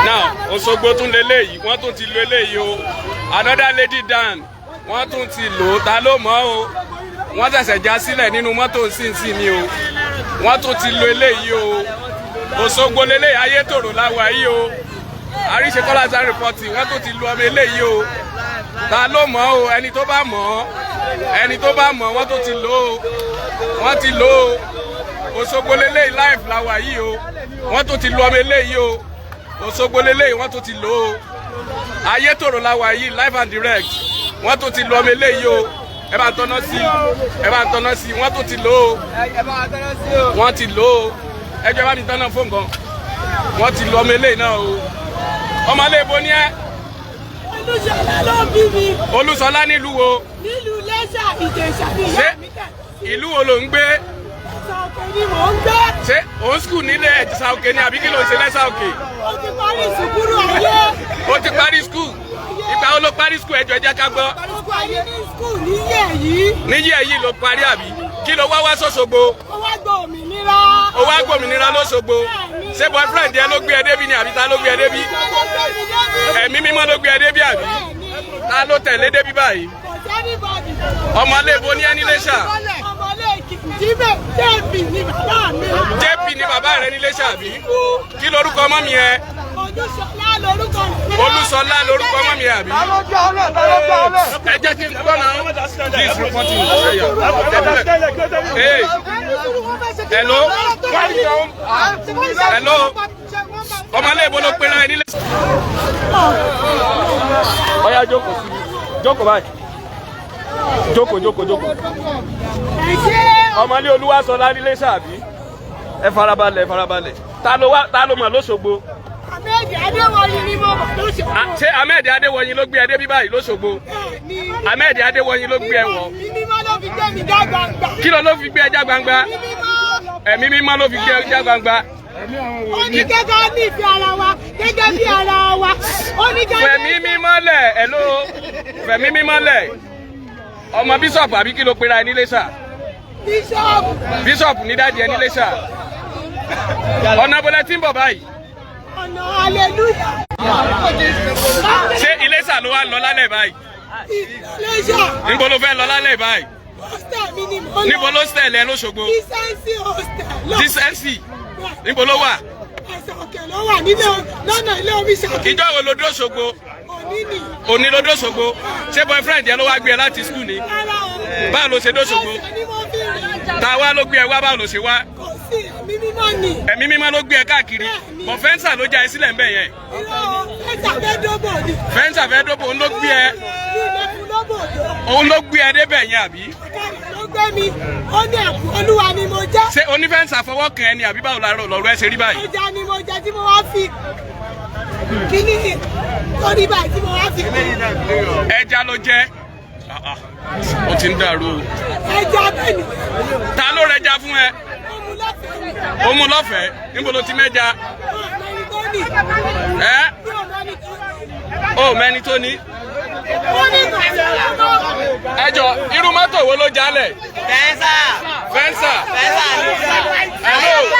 now Òṣogbo tún leléyìí wọ́n tún ti lo eléyìí o another lady dan wọ́n tún ti lò ta ló mọ̀ o wọ́n ṣẹ̀ṣẹ̀ já sílẹ̀ nínú mọ́tò sínsìn ni o wọ́n tún ti lo eléyìí o Òṣogbo leléyìí Ayétòrò láwa yìí o àríṣe kọ́lá sáré rìpọ́tì wọ́n tún ti lo ọmọ eléyìí o ta ló mọ̀ o ẹni tó bá mọ̀ wọ́n tún ti lò ó wọ́n ti lò ó Òṣogbo leléyìí live láwa yìí o wọ́n tún ti lo ọmọ eléyìí o Òṣogbo leléyìí wọ́n tún ti lò ó Ayétòrò láwa yìí live and direct wọ́n tún ti lo ọmọ eléyìí o ẹ bá ń tọ́nà sí wọ́n tún ti lò ó wọ́n ti lò ó ẹjọ́ bá mi tọ́nà fóònù kan wọ́n ti lo ọmọ eléyìí náà o ọmọ ilé ibo ni ẹ. Olúṣọlá ló bí mi. Olúṣọlá nílùú wo. Nílùú Lẹ́ṣà Ìjẹ̀ṣà ni ìyá mi kẹ̀ sí. Ìlú wo ló ń gbé. Lẹ́ṣà Òkè ni mò ń gbé. Ṣé òun skul nílé Ẹ̀ṣà Òkè ni àbí kí ló ń ṣe Lẹ́ṣà Òkè? Ó ti parí sùkúrù ayé. Ó ti parí skul. Ìgbà wo ló parí skul ẹjọ́ ẹjẹ́ ká gbọ́. Ó parí ní skul níyẹ̀ yìí. Níyẹ̀ yìí ló parí àbí? Kí ló wá s'Òṣogbo? Ó wá gba òmìnira. Ó wá gba òmìnira l'Òṣogbo. Ṣé boyfriend yẹn ló gbé ẹ débí ni àbí ta ló gbé ẹ débí? Ẹ̀mí mímọ́ ló gbé ẹ débí àbí? Ta ló tẹ̀lé débí báyìí? Ọmọlé ibo ní ẹni Iléṣà? Ọmọlé Èkìtì JP ni bàbá mi. JP ni bàbá rẹ ní Iléṣà àbí? Kí lorúkọ ọmọ mi yẹn? Olúṣọlá lorúkọ mi. Olúṣọlá lorúkọ ọmọ mi àbí? Ẹ jẹ́ kí n gbọ́ náà. Please report to me. Hey. Hello. Hello. Ọmọlé ibo ló pera ẹ ní Iléṣà? Ọya jókòó sí mi. Jókòó báyìí. Jókòó. Ọmọlé Olúwaṣọlá ní Iléṣà àbí? Ẹ farabalẹ̀. Ta ló mọ̀ l'Óṣogbo? Ahmed Adéwọ̀yìn ni mo mọ̀ l'Óṣogbo. Ṣé Ahmed Adéwọ̀yìn ló gbé ẹ débí báyìí l'Óṣogbo? Ahmed Adéwọ̀yìn ló gbé ẹ wọ̀. Ẹ̀mí mímọ́ ló fi gbé mi já gbangba. Kí ló fi gbé ẹ já gbangba? Ẹ̀mí mímọ́ ló fi gbé ẹ já gbangba. Ó ní gẹ́gẹ́ ní ìfẹ́ ara wa gẹ́gẹ́ bí ara wa. Fẹ̀mí mímọ́ lẹ̀ hello Fẹ̀mí mímọ́ lẹ̀ ọmọ bíṣọ̀pù àbí kí ló pera ẹ ní Iléṣà? Bíṣọ̀pù ní dáàdi ẹ ní Iléṣà. Ọ̀nà bọ̀lẹ̀ tí ń bọ̀ báyìí. Ọ̀nà hallelujah. Ṣé Iléṣà ló wá lọ lálẹ́ báyìí? Iléṣà. Níbo ló fẹ́ lọ lálẹ́ báyìí? Hostel mi ni mo lọ. Níbo ló hostel ẹ l'Óṣogbo? Decency hostel. Decency. Níbo ló wà? Ẹ̀sà Òkè ló wà lọ́nà ilé omi ṣàkíyèsí. Ìjọ́ wo ló dé Òṣogbo? Òní ni. Òní ló dé Òṣogbo. Ṣé boyfriend yẹn ló wá gbé ẹ láti school ni? Báwo ló ṣe dé Òṣogbo? Ta wá ló gbé ẹ wá báwo ló ṣe wá? Kò sí ẹ̀mí mímọ́ ni. Ẹ̀mí mímọ́ ló gbé ẹ káàkiri. Bọ̀ Venza ló já ẹ sílẹ̀ ńbẹ̀ yẹn. Venza fẹ́ dóbò ni. Venza fẹ́ dóbò òun ló gbé ẹ. Òun ló gbé ẹ débẹ̀ yẹn àbí? Ló gbé mi, ó ní ẹ̀kú Olúwa ni mo jẹ́. Ṣé oní Venza fọwọ́ kàn ẹ́ ni àbí báwo lọ̀rọ̀ ẹ ṣe rí báyìí? Ẹja ni mo jẹ tí mo wá fi kíní torí báyìí tí mo wá fi. Ẹja ló jẹ́. Ó ti ń dàrú o. Ẹja bẹ́ẹ̀ ni. Ta ló rẹja fún ẹ? Ó mú lọ́fẹ̀ẹ́. Níbo ló ti mẹ́ja? Ẹ́ ó mẹ́ni tó ní. Ẹjọ irú mọ́tò wo ló jálẹ̀? Venza.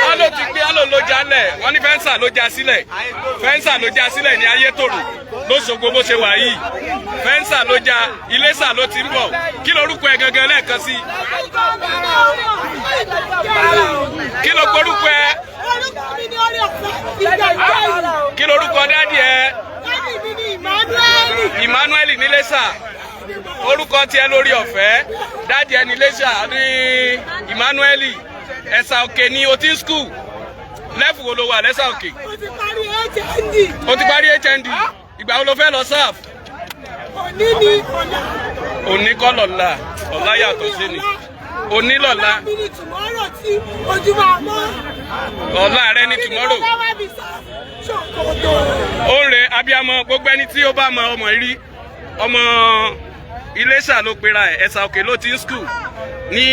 Wọ́n ló ti gbé ló jálẹ̀. Wọ́n ní Venza ló já sílẹ̀. Venza ló já sílẹ̀ ní Ayétòrò l'Óṣogbo bó ṣe wà yìí. Venza ló já Iléṣà ló ti ń bọ̀. Kí lorúkọ ẹ gangan lẹ́ẹ̀kan sí? Kí ló porúkọ ẹ? Kí lorúkọ dádì ẹ? Emmanuel ní Iléṣà. Orúkọ tiẹ̀ lórí ọ̀fẹ́. Dádì ẹ ní Iléṣà ní Emmanuel. Ẹ̀ṣà Òkè ní o ti skul. Lẹ́fù wo ló wà l'Ẹ̀ṣà Òkè? O ti parí HND. Ìgbà wo ló fẹ́ lọ sáf? Òní ni ọ̀la. Òní kọ́ lọ́la. Ọ̀la yàtọ̀ sí ni. Òní lọ́la. Ọ̀la rẹ ni tomorrow. Ó ń re abiyamo gbogbo ẹni tí ó bá mọ ọmọ rí. Ọmọ Iléṣà ló pera ẹ̀. Ẹ̀ṣà Òkè ló ti ń skul. Ní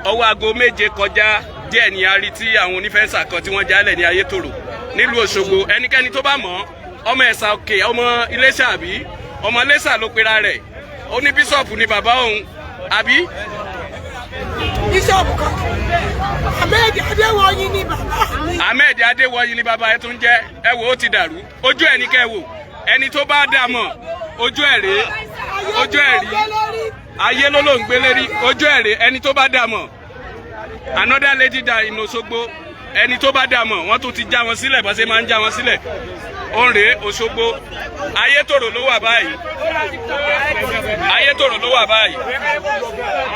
ọwọ́ aago 7 kọjá díẹ̀ ní a rí tí àwọn onífẹ́ǹsà kan tí wọ́n jálẹ̀ ní Ayétòrò nílùú Òṣogbo. Ẹnikẹ́ni tó bá mọ̀ ọmọ Ẹ̀ṣà Òkè ọmọ Iléṣà àbí ọmọ Iléṣà ló pera rẹ̀. Ó ní bíṣọ̀pù ni bàbá òun àbí? Bíṣọ̀pù kan. Ahmed Adéwọ̀yí ni bàbá mi. Ahmed Adéwọ̀yí ni bàbá ẹ tún jẹ́. Ẹ wò ó ti dàrú. Ojú ẹ̀ ní kẹ́ wò. Ẹni tó bá dà mọ̀ ojú ẹ̀ rèé. Ojú ẹ̀ rí. Ayé ló ń gbé lérí. Ojú ẹ̀ rèé. Ẹni tó bá dà mọ̀. Another lady died in Òṣogbo. Ẹni tó bá dà mọ̀ wọ́n tún ti já wọn sílẹ̀ bó ṣe máa ń já wọn sílẹ̀. Ó ń rèé Òṣogbo. Ayétòrò ló wà báyìí. Ayétòrò ló wà báyìí.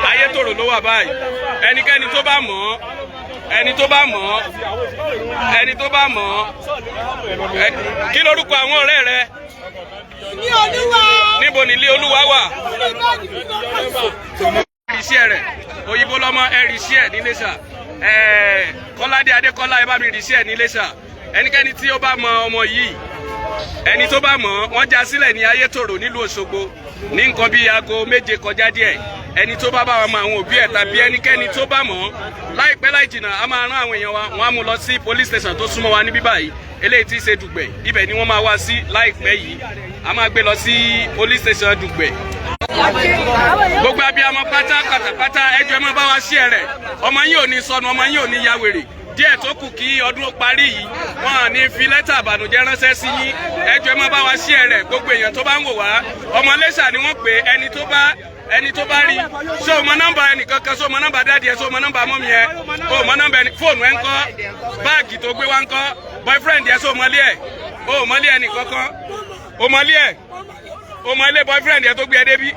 Ayétòrò ló wà báyìí. Ẹnikẹ́ni tó bá mọ̀ ẹni tó bá mọ̀ ẹni tó bá mọ̀ kí lorúkọ àwọn ọ̀rẹ́ rẹ? Ní Olúwa. Níbo ni ilé Olúwa wà? Ẹ̀rìṣẹ́ rẹ̀ òyìnbó lọ́mọ ẹ̀rìṣẹ́ ní Iléṣà. Kọ́ládé Adékọ́lá ẹ bá mi rìṣẹ́ ní Iléṣà. Ẹnikẹ́ni tí ó bá mọ ọmọ yìí ẹni tó bá mọ̀ wọ́n já sílẹ̀ ní Ayétòrò nílùú Òṣogbo ní nǹkan bíi aago 7 kọjá díẹ̀. Ẹni tó bá wọn mọ àwọn òbí ẹ̀ tàbí ẹnikẹ́ni tó bá mọ̀ láìpẹ́ láì jìnnà a máa rán àwọn èèyàn wa wọ́n á mú lọ sí police station tó súnmọ́ wa níbí báyìí eléyìí tí í ṣe Dùgbẹ̀ ibẹ̀ ni wọ́n máa wá sí láìpẹ́ yìí a máa gbé lọ sí police station Dùgbẹ̀. Gbogbo abiyamọ pátápátá ẹjọ́ ẹ máa bá wa ṣí ẹ rẹ̀ ọmọ yín ò ní sọnù ọmọ yín ò ní ya wèrè díẹ̀ tó kù kí ọdún parí yìí wọn à ní fi lẹ́tà àbànújẹ́ ránṣẹ́ sí yín ẹjọ́ ẹ máa bá wa ṣí ẹ rẹ̀ gbogbo èèyàn tó bá ń wò wá ọmọ Iléṣà ni wọ́n pè ẹni tó bá rí ṣé o mọ nọ́mbà ẹnìkan kan ṣé o mọ nọ́mbà dáàdì ẹ ṣé o mọ nọ́mbà mọ́mí ẹ o mọ nọ́mbà fóònù ẹ ń kọ́ báàgì tó gbé wá ń kọ́ boyfriend ẹ ṣé o mọlé ẹ o mọlé ẹ nìkan kan o mọlé ẹ o mọ ilé boyfriend ẹ tó gbé ẹ débí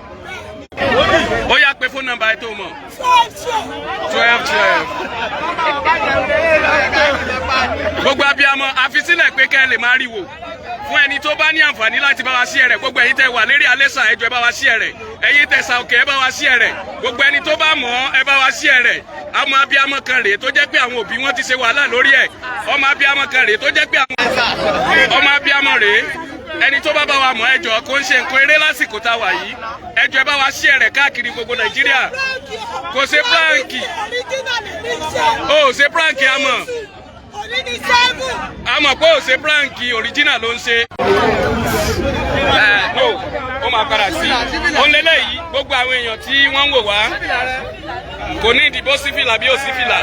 ó yá pé fóònù nọ́mbà ẹ tó mọ 1212. Gbogbo abiyamọ àfisílẹ̀ pé kẹ́ ẹ lè máa rí wò fún ẹni tó bá ní àǹfààní láti bá wa ṣí ẹ̀rẹ̀ gbogbo ẹ̀yin tẹ́ wà lérí Iléṣà ẹjọ́ ẹ bá wa ṣí ẹ̀rẹ̀ ẹ̀yin tẹ́ Ṣàòkè ẹ bá wa ṣí ẹ̀rẹ̀ gbogbo ẹni tó bá mọ̀ ẹ bá wa ṣí ẹ̀rẹ̀ ọmọ abiyamọ kan rèé tó jẹ́ pé àwọn òbí wọn ti ṣe wàhálà lórí ẹ̀ ọmọ abiyamọ kan rèé tó jẹ́ pé ọmọ abiyamọ rèé ẹni tó bá bá wa mọ̀ ẹjọ́ kò ń ṣe nǹkan eré lásìkò tá a wà yìí ẹjọ́ ẹ bá wa ṣí ẹ̀rẹ̀ káàkiri gbogbo Nàìjíríà kò ṣe pranki ó ṣe pranki àmọ́ àmọ́ pé ó ṣe pranki original ló ń ṣe. No ó máa padà sí òun lélẹ́yìí gbogbo àwọn èèyàn tí wọ́n ń wò wá kò ní ìdìbò sífìlà bí ó sífìlà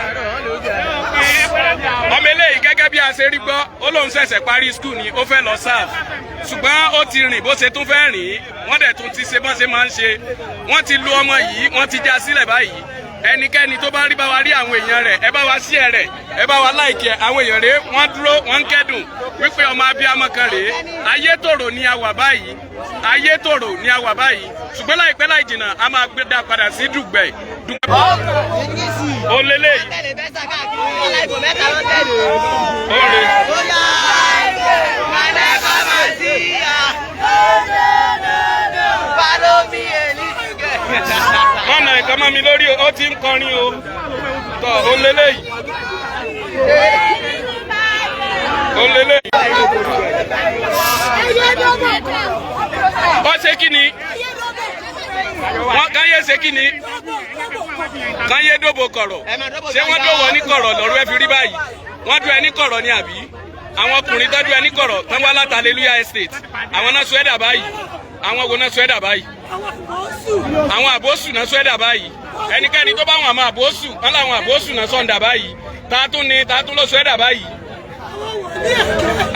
ọmọ eléyìí gẹ́gẹ́ bí a ṣe rí gbọ́ ó lóun ṣẹ̀ṣẹ̀ parí skul ni ó fẹ́ lọ sáf ṣùgbọ́n ó ti rìn bó ṣe tún fẹ́ rìn wọ́n dẹ̀ tún ti ṣe bọ́n ṣe máa ń ṣe wọ́n ti lu ọmọ yìí wọ́n ti já sílẹ̀ báyìí ẹnikẹ́ni tó bá rí bá wa rí àwọn èèyàn rẹ̀ ẹ bá wa sí ẹ rẹ̀ ẹ bá wa láìkì ẹ àwọn èèyàn rẹ̀ wọ́n dúró wọ́n ń kẹ́dùn wípé ọmọ abiyamọ kan rèé Ayétòrò ni a wà báyìí Ayétòrò ni a wà báyìí ṣùgbọ́n láìpẹ́ láì jìnnà a máa gbé dá padà sí Dùgbẹ̀. Ó lélẹ̀ yìí. Wọ́n na nǹkan mọ́ mi lórí ó ti ń kọrin o tọ́ ó lélẹ̀ yìí. Ó lélẹ̀ yìí. Ó ṣe kí ni? Wọ́n káyé ṣe kí ni? Káyé dóbo kọ̀rọ̀. Ṣé wọ́n dówó ní kọ̀rọ̀ lọ́rọ̀ ẹ fi rí báyìí? Wọ́n dún ẹ ní kọ̀rọ̀ ni àbí? Àwọn ọkùnrin tó dún ẹ ní kọ̀rọ̀ tán wá láti Hallelujah Estate. Àwọn náà sọ ẹ̀dà báyìí. Àwọn wo náà sọ ẹ̀dà báyìí? Àwọn àbóṣù náà sọ ẹ̀dà báyìí. Ẹnikẹ́ni tó bá wọn àwọn àbóṣù wọn làwọn àbóṣù náà sọ̀ǹdà báyìí. Ta tún ló sọ ẹ̀dà báyìí?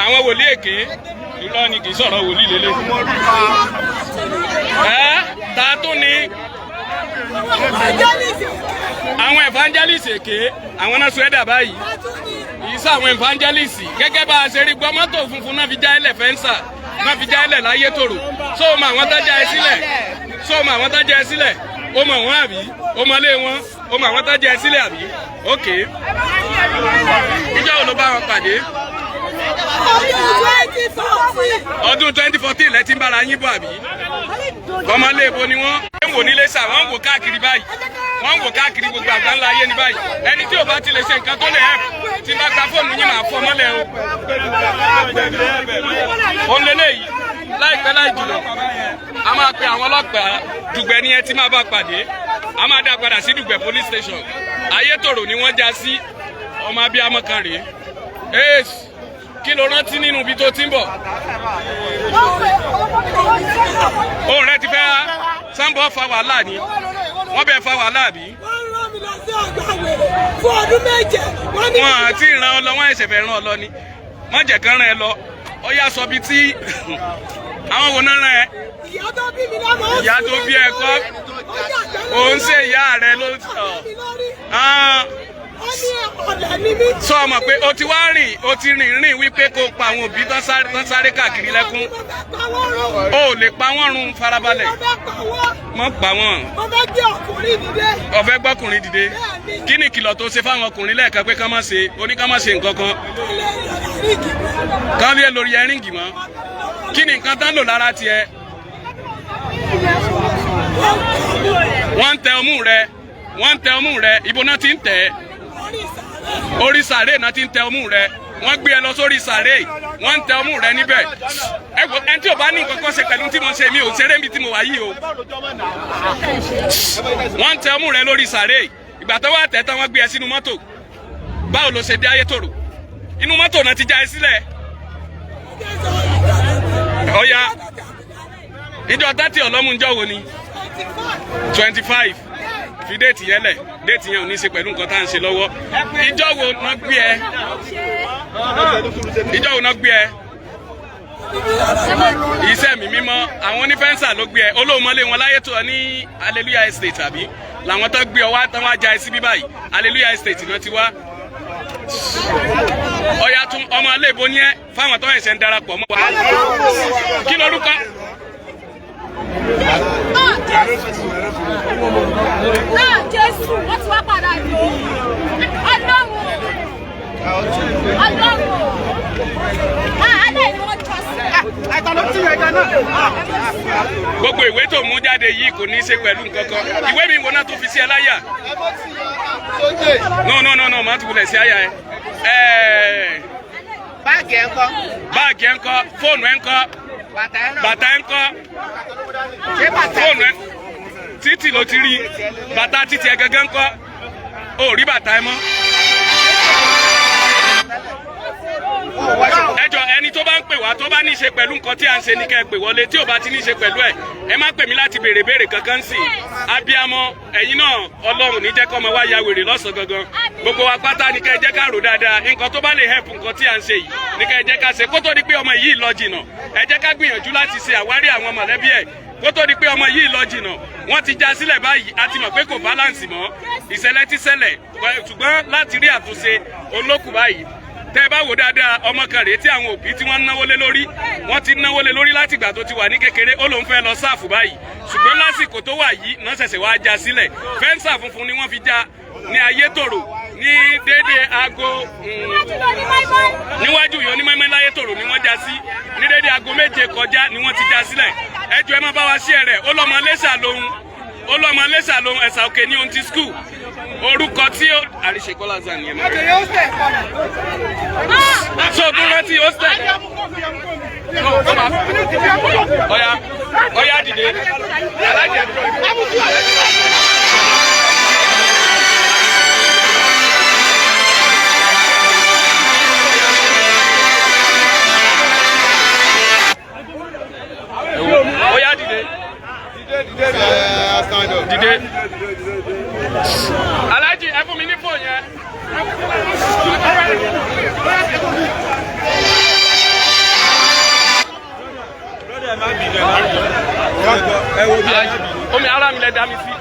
Àwọn wòlíì èké irọ́ ni kì í sọ̀rọ̀ wòlíì lélẹ̀. Ta tún ni àwọn evangelist èké àwọn náà sọ ẹ̀dà báyìí. Kì í sọ àwọn evangelist gẹ́gẹ́ bá a ṣe rí gbọ́ mọ́tò funfun náà fi já ilẹ̀ Venza náà fi já ilẹ̀ l'Ayétòrò so o mọ àwọn tó já ẹ sílẹ̀ so o mọ àwọn tó já ẹ sílẹ̀ o mọ wọn àbí o mọ ilé wọn o mọ àwọn tó já ẹ sílẹ̀ àbí ok ìjọ wo ló bá wọn pàdé. Ọdún 2014 lẹ ti ń bára yín bọ̀ àbí ọmọlé ibo ni wọ́n ń wò nílé sà wọ́n ń wò káàkiri báyìí wọ́n ń wò káàkiri gbogbo àgbáńlá ayé ní báyìí ẹni tí ò bá ti lè ṣe nǹkan tó lè help tí bá gba fóònù yín máa fọ́ mọ́lẹ̀ o. Òun lélẹ́yìí láìpẹ́ láì jùlọ a máa pe àwọn ọlọ́pàá Dùgbẹ̀ ni ẹ ti máa bá pàdé a máa dá padà sí Dùgbẹ̀ police station Ayétòrò ni wọ́n já sí ọmọ abiyamọ kan rèé kí ló rántí nínú ibi tó ti ń bọ̀. Òun rẹ ti fẹ́ Sambo fa wàhálà ni wọ́n bẹ̀ fa wàhálà bí. tí ọgbà wèrè fún ọdún méje. Wọ́n àti ìran ọ lọ, wọ́n ẹ̀sẹ̀ fẹ́ ràn ọ lọ ni. Má jẹ́ kán ràn ẹ lọ. Ó yá sọ bí tí àwọn wo náà ràn ẹ́. Ìyá tó bí mi lọ́mọ. Ìyá tó bí ẹ kọ́. Ò ń ṣe ìyá rẹ ló sọ. Ó ní ọ̀lẹ ní mí. Sọ ọmọ pé o ti wá rìn, o ti rìn wípé kó pa àwọn òbí tán sáré káàkiri lẹ́kún. O ò lè pa wọ́n run farabalẹ̀. Mọ́ pa wọ́n. Mo fẹ́ gbé ọkùnrin dìde. O fẹ́ gbọ́kùnrin dìde. Kí ni ìkìlọ̀ tó ṣe fáwọn ọkùnrin lẹ́ẹ̀kan pé kán má ṣe, o ní kán má ṣe nǹkan kan. Kán lé lórí ẹríǹgì mọ́. Kí ni nǹkan tán lò lára tiẹ̀? Wọ́n ń tẹ ọmú rẹ. Wọ́n ń tẹ ọmú rẹ. Ibo náà ti ń tẹ̀ ẹ́. Orí sàré náà ti ń tẹ ọmú rẹ. Wọ́n gbé ẹ lọ sórí sàré. Wọ́n ń tẹ ọmú rẹ níbẹ̀. Ẹ wo ẹni tí ò bá ní nǹkan kan ṣe pẹ̀lú tí mo ṣe mi ò ṣeré níbi tí mo wà yìí o. Wọ́n ń tẹ ọmú rẹ lórí sàré. Ìgbà tó wà tẹ̀ tán wọ́n gbé ẹ sínú mọ́tò. Báwo ló ṣe dé Ayétòrò? Inú mọ́tò náà ti já ẹ sílẹ̀. Ọ̀ya ìjọ 30 ọlọ́mú ńjọ́ wo ni? 25. Fi déètì yẹn lẹ̀, déètì yẹn ò ní ṣe pẹ̀lú nǹkan tá à ń ṣe lọ́wọ́. Ìjọ wo náà gbé ẹ? Ìjọ wo náà gbé ẹ? Iṣẹ́ mi mímọ́, àwọn ní Venza ló gbé ẹ. Olóòmọlé wọn láyé tó ọ ní Hallelujah Estate àbí? Làwọn tó gbé ọ wá tán wá já ẹ síbí báyìí. Hallelujah Estate náà ti wá. Ọ̀yà tún ọmọ ilé ìbò ní ẹ fáwọn tó ẹ̀ṣẹ̀ ń darapọ̀ mọ́ wa. Kí lorúkọ? Jésù wọ́n ti wá padà lò ó. Ọlọ́run. Alẹ́ ni wọ́n jọ sí. Gbogbo ìwé tó mú jáde yìí kò ní í ṣe pẹ̀lú nǹkan kan. Ìwé mi wo náà tó fi sí ẹ láyà? No, má tún wulẹ̀ sí àyà ẹ. Báàgì ẹ̀ ń kọ́. Báàgì ẹ̀ ń kọ́, fóònù ẹ̀ ń kọ́, bàtà ẹ̀ ń kọ́. Fóònù ẹ̀ títì ló ti rí, bàtà títì ẹ̀ gẹ́gẹ́ ń kọ́, ó rí bàtà ẹ̀ mọ́. Ẹjọ ẹni tó bá ń pè wá tó bá ní í ṣe pẹ̀lú nǹkan tí à ń ṣe ní kẹ́ ẹ pè wọlé tí ò bá ti ní í ṣe pẹ̀lú ẹ̀ ẹ má pè mí láti béèrè kankan sí abiyamo ẹ̀yin náà Ọlọ́run ní jẹ́ kọ́ ọmọ wa ya wèrè lọ́sàn gangan gbogbo wa pátá ní kẹ́ ẹ jẹ́ ká rò dáadáa nǹkan tó bá lè help nǹkan tí à ń ṣe yìí ní kẹ́ ẹ jẹ́ ká ṣe kó tó di pé ọmọ yìí lọ jìnà ẹ jẹ́ ká gbìyànjú láti ṣe àwárí àwọn mọ̀lẹ́bí ẹ̀ kó tó di pé ọmọ yìí lọ jìnà wọ́n ti já sílẹ̀ báyìí a ti mọ̀ pé kò balance mọ́ ìṣẹ̀lẹ̀ ti ṣẹlẹ̀ ṣùgbọ́n láti rí àtúnṣe olókùn báyìí tẹ́ bá wò dáadáa ọmọ kan rèé tí àwọn òbí tí wọ́n náwó lé lórí wọ́n ti náwó lé lórí láti ìgbà tó ti wà ní kékeré ó lóun fẹ́ lọ sáàfù báyìí ṣùgbọ́n lásìkò tó wà yìí náà ṣẹ̀ṣẹ̀ wá já sílẹ̀ Venza funfun ni wọ́n fi já ní Ayétòrò ní déédéé aago níwájú yọ ní mẹ́mẹ́ láyétòrò ni wọ́n já sí ní déédéé aago 7 kọjá ni wọ́n ti já sílẹ̀ ẹjọ́ ẹ má bá wa ṣí ẹ rẹ̀ ó lọ́mọ lẹ́sà lóhun ẹ̀sà òkè ní ohun ti skul orúkọ tí ó àríṣekọ́lá zan yẹn mọ́. so tó rántí hostel. Ọya dìde. Ọya dìde. Dìde. Aláàjì ẹ fún mi ní fóònù yẹn. Omi ara mi lẹ dá mi sí.